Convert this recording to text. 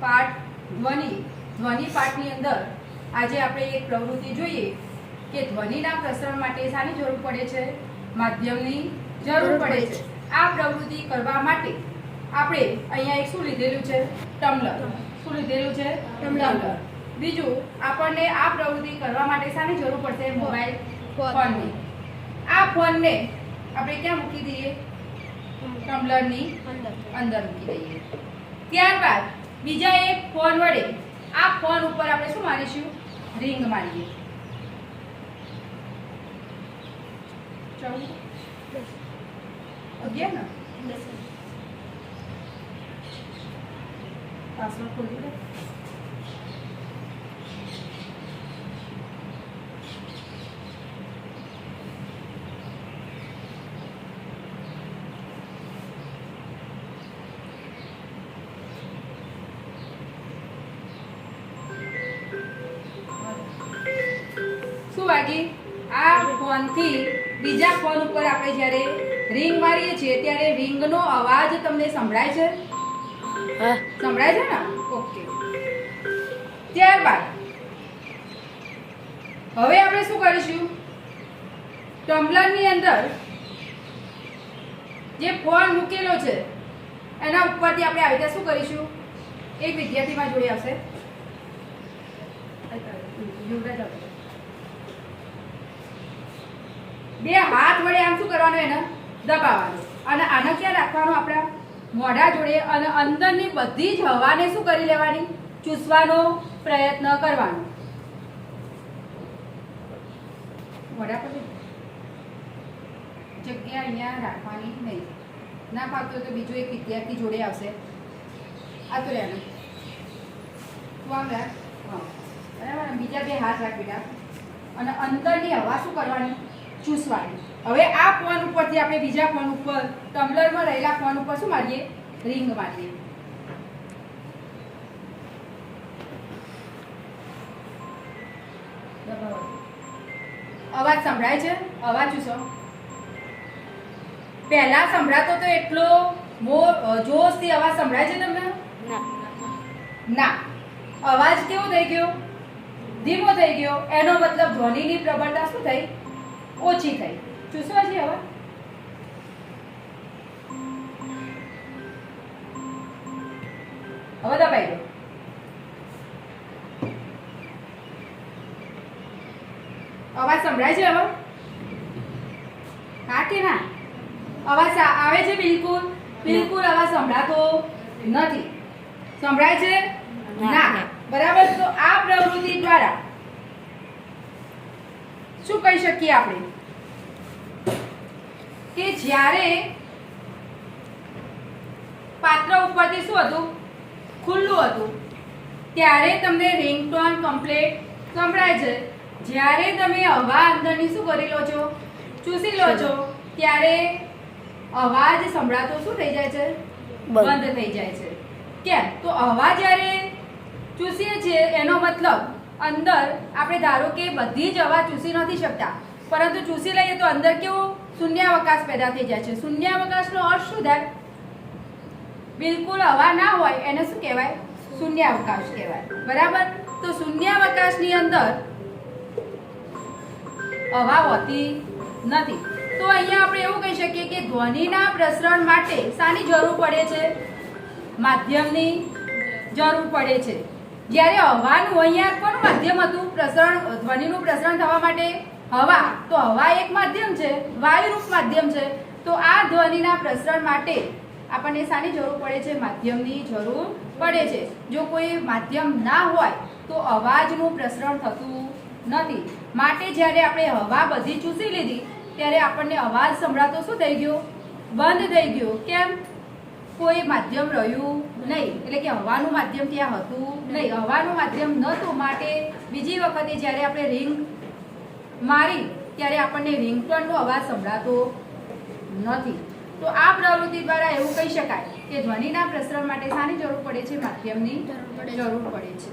પાઠ ધ્વનિ પાઠની અંદર આજે આપણે એક પ્રવૃત્તિ જોઈએ કે ધ્વનિના પ્રસરણ માટે શાની જરૂર પડે છે? માધ્યમની જરૂર પડે છે. આ પ્રવૃત્તિ કરવા માટે આપણે અહીંયા એક શું લીધેલું છે? ટમ્બલર. શું લીધેલું છે? ટમ્બલર. બીજું આપણને આ પ્રવૃત્તિ કરવા માટે શાની જરૂર પડશે? મોબાઈલ ફોનની. આ ફોનને આપણે ક્યાં મૂકી દઈએ? ટમ્બલરની અંદર મૂકી દઈએ. ત્યારબાદ બીજા એક ફોન વડે આ ફોન ઉપર આપણે શું મારીશું? રિંગ મારીએ. 11 ને પાસવર્ડ ખોલી દે. શું વાગી? આ ફોનથી બીજા ફોન ઉપર આપણે જ્યારે રિંગ મારીએ છીએ ત્યારે રિંગનો અવાજ તમને સંભળાય છે? હા, સંભળાય છે ને? ઓકે. ત્યારબાદ હવે આપણે શું કરીશું? ટમ્બલરની અંદર જે ફોન મૂકેલો છે એના ઉપરથી આપણે આવી રીતે શું કરીશું? એક વિદ્યાર્થી માં જોડે આવશે. બે હાથ વડે આમ શું કરવાનું? એને દબાવવાનું. અને આને ક્યાં રાખવાનું? આપણા મોઢા જોડે. અને અંદરની બધી જ હવાને શું કરી લેવાની? ચૂસવાનો પ્રયત્ન કરવાનો. મોઢા પર જગ્યા અહીંયા રાખવાની નહીં. ના ફાવતું તો બીજો એક વિદ્યાર્થી જોડે આવશે. આ તો રહેવાનું. તું આમ રાખ. હા, બરાબર. બીજા બે હાથ રાખ બેટા. અને અંદરની હવા શું કરવાની? ચૂસવાની. હવે આ ફોન ઉપરથી આપણે બીજા ફોન ઉપર ટમ્બલરમાં રહેલા ફોન ઉપર શું મારીએ? રિંગ મારીએ. અવાજ સંભળાય છે? અવાજ ચૂસો. પહેલા સંભળાતો તો એટલો જોશથી અવાજ સંભળાય છે તમને? ના. અવાજ કેવો થઈ ગયો? ધીમો થઈ ગયો. એનો મતલબ ધ્વનિની પ્રબળતા શું થઈ? ઓછી થઈ. ચૂસવા છે હવે. હવે દબાઈ દો. અવાજ સંભળાય છે હવે? હા કે ના? અવાજ આવે છે? બિલકુલ બિલકુલ અવાજ સંભળાતો નથી. સંભળાય છે? ના. બરાબર. તો આ પ્રવૃત્તિ દ્વારા શું કહી શકીએ આપણે? કે જ્યારે પાત્ર ઉપરથી શું હતું? ખુલ્લું હતું. ત્યારે તમને રિંગટોન કમ્પ્લીટ સંભળાય છે. જ્યારે તમે હવા અંદરની શું કરી લો છો? ચૂસી લો છો. ત્યારે અવાજ સંભળાતો શું થઈ જાય છે? બંધ થઈ જાય છે. કેમ? તો હવા જ્યારે ચૂસીએ છીએ એનો મતલબ અંદર આપણે ધારો કે બધી જ હવા ચૂસી નથી શકતા, પરંતુ ચૂસી લઈએ તો અંદર કેવું? શૂન્યાવકાશ પેદા થઈ જાય છે. શૂન્યાવકાશનો અર્થ શું થાય? બિલકુલ હવા ના હોય એને શું કહેવાય? શૂન્યાવકાશ કહેવાય. બરાબર. તો શૂન્યાવકાશની અંદર હવા હોતી નથી. તો અહીંયા આપણે એવું કહી શકીએ કે ધ્વનિના પ્રસરણ માટે શાની જરૂર પડે છે? માધ્યમની જરૂર પડે છે. જ્યારે હવાનું અહીંયા કોનું માધ્યમ હતું? પ્રસરણ, ધ્વનિનું પ્રસરણ થવા માટે હવા. તો હવા એક માધ્યમ છે, વાયુરૂપ માધ્યમ છે. તો આ ધ્વનિના પ્રસરણ માટે આપણને શાની જરૂર પડે છે? માધ્યમની જરૂર પડે છે. જો કોઈ માધ્યમ ના હોય તો અવાજનું પ્રસરણ થતું નથી. માટે જ્યારે આપણે હવા બધી ચૂસી લીધી ત્યારે આપણને અવાજ સંભળાતો શું થઈ ગયો? બંધ થઈ ગયો. કેમ? કોઈ માધ્યમ રહ્યું નહીં. એટલે કે હવાનું માધ્યમ ત્યાં હતું નહીં. હવાનું માધ્યમ નહોતું. માટે બીજી વખતે જ્યારે આપણે રિંગ મારી ત્યારે આપણને રિંગટોનનો અવાજ સંભળાતો નથી. તો આ પ્રવૃત્તિ દ્વારા એવું કહી શકાય કે ધ્વનિના પ્રસરણ માટે શાની જરૂર પડે છે? માધ્યમની જરૂર પડે છે.